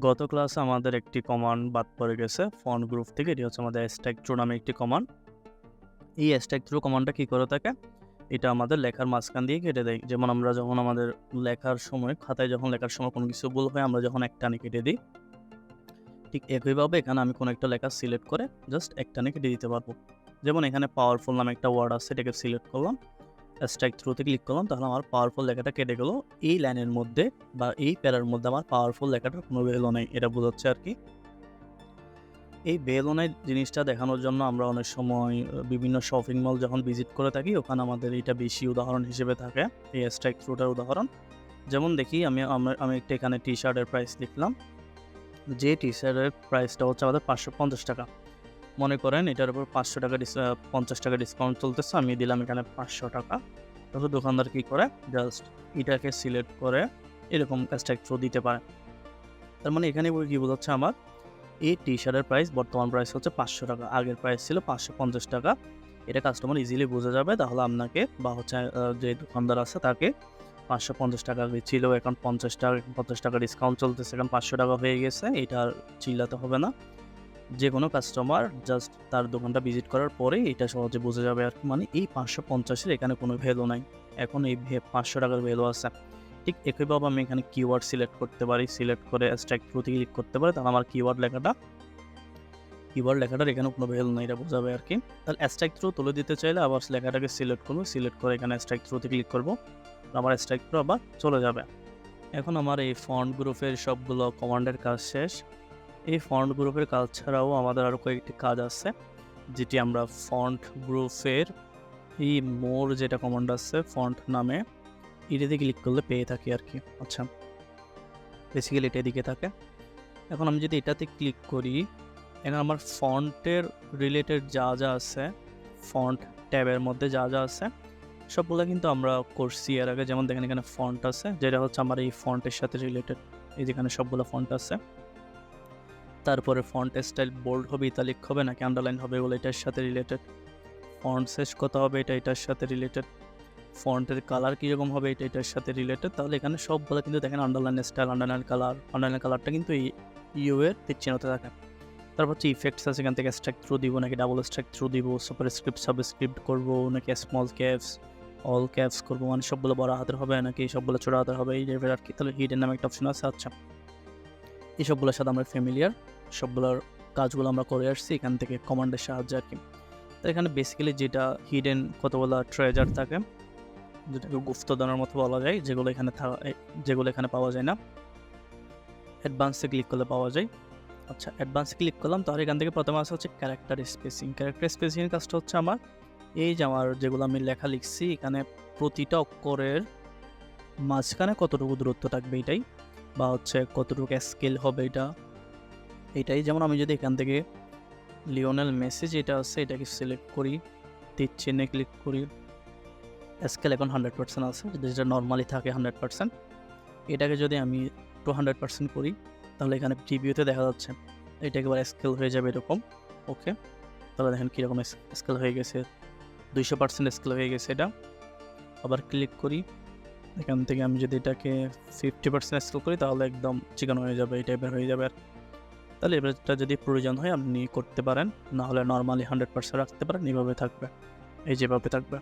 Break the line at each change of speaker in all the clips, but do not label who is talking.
গত ক্লাসে আমাদের একটি কমান্ড বাদ পড়ে গেছে ফন্ট গ্রুপ থেকে। এটি হচ্ছে আমাদের স্ট্রাইকথ্রু নামে একটি কমান্ড। এই স্ট্রাইকথ্রু কমান্ডটা কী করে থাকে, এটা আমাদের লেখার মাঝখান দিয়ে কেটে দেয়। যেমন আমরা যখন আমাদের লেখার সময় খাতায় যখন লেখার সময় কোনো কিছু ভুল হয়, আমরা যখন একটানে কেটে দিই, ঠিক একইভাবে এখানে আমি কোনো একটা লেখা সিলেক্ট করে জাস্ট একটানে কেটে দিতে পারবো। যেমন এখানে পাওয়ারফুল নামে একটা ওয়ার্ড আছে, এটাকে সিলেক্ট করলাম, স্ট্রাইকথ্রুতে ক্লিক করলাম, তাহলে আমার পাওয়ারফুল লেখাটা কেটে গেল। এই লাইনের মধ্যে বা এই প্যারার মধ্যে আমার পাওয়ারফুল লেখাটার কোনো ভ্যালু নেই, এটা বোঝাচ্ছে আর কি। এই ভ্যালু নাই জিনিসটা দেখানোর জন্য আমরা অনেক সময় বিভিন্ন শপিং মল যখন ভিজিট করে থাকি, ওখানে আমাদের এটা বেশি উদাহরণ হিসেবে থাকে এই স্ট্রাইকথ্রুটার উদাহরণ। যেমন দেখি আমি একটা এখানে টি শার্টের প্রাইস লিখলাম, যে টি শার্টের প্রাইসটা হচ্ছে আমাদের 550 টাকা। মনে করেন এটার উপর 500 টাকা 50 টাকা ডিসকাউন্ট চলতেছে, আমি দিলাম এখানে 500 টাকা। তাহলে দোকানদার কী করে, জাস্ট এটাকে সিলেক্ট করে এরকম স্ট্রাইকথ্রু দিতে পারে। তার মানে এখানে কী বোঝাচ্ছে, আমার এই টি শার্টের প্রাইস বর্তমান প্রাইস হচ্ছে 500 টাকা, আগের প্রাইস ছিল 550 টাকা। এটা কাস্টমার ইজিলি বোঝা যাবে। তাহলে আপনাকে বা হচ্ছে যে দোকানদার আছে তাকে 550 টাকা ছিল, এখন 50 টাকা ডিসকাউন্ট চলতেছে, এখন 500 টাকা হয়ে গেছে, এটা আর চিল্লাতে হবে না। যে কোনো কাস্টমার জাস্ট তার দোকানটা ভিজিট করার পরে এটা সহজে বোঝা যাবে আর কি। মানে এই 550-এর এখানে কোনো ভ্যালু নাই, এখন এই 500 টাকার ভ্যালু আছে। ঠিক একইভাবে আমি এখানে কিওয়ার্ড সিলেক্ট করতে পারি, সিলেক্ট করে স্ট্রাইকথ্রুতে ক্লিক করতে পারি, তাহলে আমার কিওয়ার্ড লেখাটার এখানে কোনো ভ্যালু নাই, এটা বোঝাবে আর কি। তাহলে স্ট্রাইকথ্রু তুলে দিতে চাইলে আবার লেখাটাকে সিলেক্ট করবো, সিলেক্ট করে এখানে স্ট্রাইকথ্রুতে ক্লিক করবো, আমার স্ট্রাইকথ্রু আবার চলে যাবে। এখন আমার এই ফন্ট গ্রুপের সবগুলো কমান্ডের কাজ শেষ। এই ফন্ট গ্রুপের কাজ ছাড়াও আমাদের আরও কয়েকটি কাজ আছে, যেটি আমরা ফন্ট গ্রুপের এই মোর যেটা কমান্ড আছে ফন্ট নামে, এটাতে ক্লিক করলে পেয়ে থাকি আর কি। আচ্ছা, বেসিক্যালি এটা এদিকে থাকে। এখন আমি যদি এটাতে ক্লিক করি, এখন আমার ফন্টের রিলেটেড যা যা আছে, ফন্ট ট্যাবের মধ্যে যা যা আছে সবগুলো কিন্তু আমরা করছি এর আগে। যেমন দেখেন এখানে ফন্ট আছে, যেটা হচ্ছে আমার এই ফন্টের সাথে রিলেটেড, এই যেখানে সবগুলো ফন্ট আছে। তারপরে ফন্ট স্টাইল বোল্ড হবে, ইতালিক হবে নাকি আন্ডারলাইন হবে, এগুলো এটার সাথে রিলেটেড। ফন্ট সাইজ কত হবে, এটা এটার সাথে রিলেটেড। ফন্টের কালার কীরকম হবে, এটা এটার সাথে রিলেটেড। তাহলে এখানে সবগুলো কিন্তু দেখেন আন্ডারলাইন স্টাইল, আন্ডারলাইন কালারটা কিন্তু এই ইউ এর চিহ্নতে থাকে। তারপর হচ্ছে ইফেক্টস আছে, এখান থেকে স্ট্রাইকথ্রু দিব নাকি ডাবল স্ট্রাইকথ্রু দিব, সুপারস্ক্রিপ্ট সাবস্ক্রিপ্ট করবো নাকি স্মল ক্যাপস অল ক্যাপস করবো, মানে সবগুলো বড় হাতের হবে নাকি সবগুলো ছোটো হাতের হবে, এই টাইপের আর কি। তাহলে হিডেন নামে একটা অপশন আছে। আচ্ছা, এই সবগুলোর সাথে আমরা ফ্যামিলিয়ার, সবগুলোর কাজগুলো আমরা করে আসছি এখান থেকে কমান্ডের সাহায্যে আর কি। তো এখানে বেসিক্যালি যেটা হিডেন কতগুলো ট্রেজার থাকে, যেটাকে গুপ্তধনের মতো বলা যায়, যেগুলো এখানে পাওয়া যায় না, অ্যাডভান্সে ক্লিক করলে পাওয়া যায়। আচ্ছা, অ্যাডভান্সে ক্লিক করলাম, তাহলে এখান থেকে প্রথমে আসা হচ্ছে ক্যারেক্টার স্পেসিং। ক্যারেক্টার স্পেসিংয়ের কাজটা হচ্ছে আমার এই যে আমার যেগুলো আমি লেখা লিখছি, এখানে প্রতিটা অক্ষরের মাঝখানে কতটুকু দূরত্ব থাকবে এটাই, বা হচ্ছে কতটুকু স্কেল হবে এটাই। যেমন আমি যদি এখান থেকে লিওনেল মেসি যেটা আছে এটাকে সিলেক্ট করি, তীর চিহ্নে ক্লিক করি, স্কেল এখন 100% আছে, যেটা নর্মালি থাকে 100%। এটাকে যদি আমি 200% করি, তাহলে এখানে প্রিভিউতে দেখা যাচ্ছে এটা একেবারে স্কেল হয়ে যাবে এরকম। ওকে, তাহলে দেখেন কীরকম স্কেল হয়ে গেছে, 200% স্কেল হয়ে গেছে এটা। আবার ক্লিক করি, এখান থেকে আমি যদি এটাকে 50% স্কেল করি, তাহলে একদম চিকন হয়ে যাবে, এই টাইপের হয়ে যাবে আর। তাহলে এবারটা যদি প্রয়োজন হয় আপনি করতে পারেন, না হলে নর্মালি 100% রাখতে পারেন, এইভাবে থাকবে, এই যেভাবে থাকবে।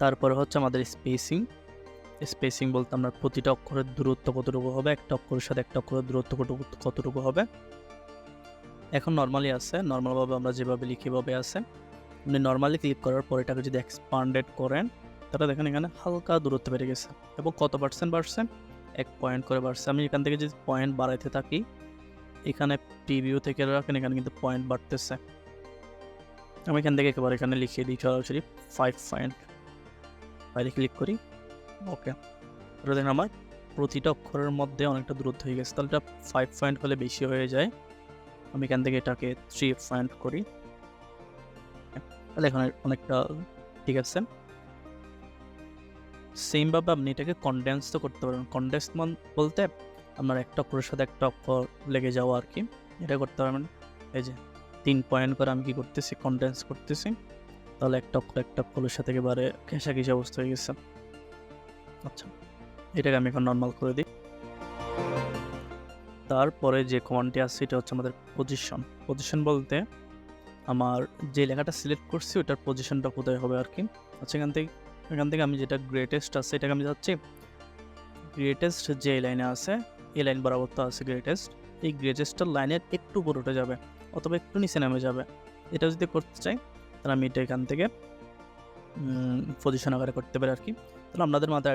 তারপরে হচ্ছে আমাদের স্পেসিং বলতে আমরা প্রতিটা অক্ষরের দূরত্ব কতটুকু হবে, একটা অক্ষরের সাথে একটা অক্ষরের দূরত্ব কতটুকু হবে। এখন নর্মালি আছে, নর্মালভাবে আমরা যেভাবে লিখি ভাবে আছে। আপনি নর্মালি ক্লিক করার পর এটাকে যদি এক্সপান্ডেড করেন, তাহলে দেখেন এখানে হালকা দূরত্ব বেড়ে গেছে, এবং কত পার্সেন্ট বাড়ছে, 1 পয়েন্ট করে বাড়ছে। আমি এখান থেকে যদি পয়েন্ট বাড়াইতে থাকি, এখানে প্রিভিউ থেকে রাখেন, এখানে কিন্তু পয়েন্ট বাড়তেছে। আমি এখান থেকে একেবারে এখানে লিখিয়ে দিই সরাসরি 5 পয়েন্ট, বাইরে ক্লিক করি। ওকে, এটা দেখেন আমার প্রতিটা অক্ষরের মধ্যে অনেকটা দূরত্ব হয়ে গেছে। তাহলে এটা 5 পয়েন্ট হলে বেশি হয়ে যায়, আমি এখান থেকে এটাকে 3 পয়েন্ট করি, তাহলে এখানে অনেকটা ঠিক আছে। সেমভাবে আপনি এটাকে কনডেন্স তো করতে পারবেন। কনডেন্স বলতে আপনার একটা অক্ষরের সাথে একটা অক্ষর লেগে যাওয়া আর কি, এটা করতে পারবেন। এই যে 3 পয়েন্ট করে আমি কি করতেছি, কনডেন্স করতেছি, তাহলে একটা অক্ষরের সাথে একেবারে ঘেঁষাঘেঁষি অবস্থা হয়ে গেছে। আচ্ছা, এটাকে আমি এখন নর্মাল করে দিই। তারপরে যে কমান্ডটি আছে এটা হচ্ছে আমাদের পজিশন বলতে আমার যে লেখাটা সিলেক্ট করছি ওটার পজিশনটা কোথায় হবে আর কি। আচ্ছা, এখান থেকে আমি যেটা গ্রেটেস্ট আছে এটাকে আমি যাচ্ছি গ্রেটেস্ট যে লাইনে আছে এই লাইন বরাবর তো আছে গ্রেটেস্ট, এই গ্রেটেস্টের লাইনের একটু উপরে উঠে যাবে অথবা একটু নিচে নেমে যাবে। এটা যদি করতে চাই তাহলে আমি এটা এখান থেকে পজিশন আকারে করতে পারি আর কি। তাহলে আপনাদের মাথায়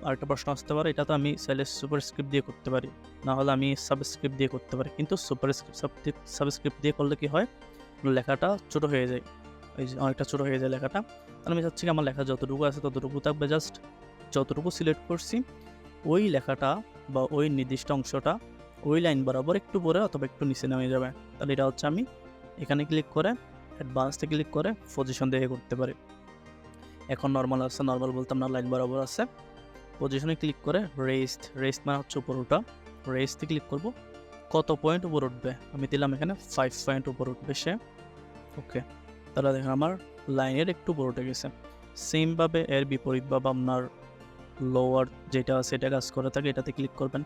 আরেকটা প্রশ্ন আসতে পারে, এটা তো আমি চাইলে সুপারস্ক্রিপ্ট দিয়ে করতে পারি, না হলে আমি সাবস্ক্রিপ্ট দিয়ে করতে পারি, কিন্তু সাবস্ক্রিপ্ট দিয়ে করলে কি হয়, লেখাটা ছোট হয়ে যায়, এই যে অনেকটা ছোট হয়ে যায় লেখাটা। তাহলে আমি চাচ্ছি কি আমার লেখা যতটুকু আছে ততটুকু থাকবে, জাস্ট যতটুকু সিলেক্ট করছি ওই লেখাটা বা ওই নির্দিষ্ট অংশটা ওই লাইন বরাবর একটু পরে অথবা একটু নিচে নেমে যাবে। তাহলে এটা হচ্ছে আমি এখানে ক্লিক করে অ্যাডভান্সে ক্লিক করে পজিশন দেখে করতে পারি। এখন নর্মাল আছে, নর্মাল বলতে আপনার লাইন বরাবর আছে। পজিশনে ক্লিক করে রেস্ট মানে হচ্ছে উপর ওঠা, রেস্টে ক্লিক করব, কত পয়েন্ট উপর উঠবে আমি দিলাম এখানে 5 পয়েন্ট উপর উঠবে সে। ওকে, তাহলে দেখেন আমার লাইনের একটু উপর উঠে গেছে। সেমভাবে এর বিপরীতভাবে আপনার লোয়ার যেটা আছে এটা কাজ করে থাকে, এটাতে ক্লিক করবেন,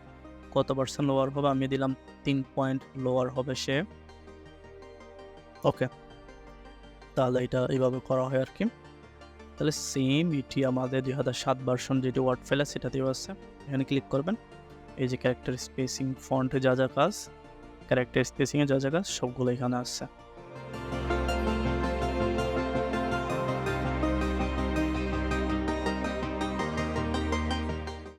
কত পার্সেন্ট লোয়ার হবে আমি দিলাম 3 পয়েন্ট লোয়ার হবে সে। ওকে, তাহলে এটা এইভাবে করা হয় আর কি। তাহলে সেম এটি আমাদের 2007 ভার্সন যেটি ওয়ার্ড ফাইল আছে সেটাতেও আছে। এখানে ক্লিক করবেন, এই যে ক্যারেক্টার স্পেসিং ফন্টে যা যা কাজ, ক্যারেক্টার স্পেসিংয়ে যা যা কাজ সবগুলো এখানে আছে।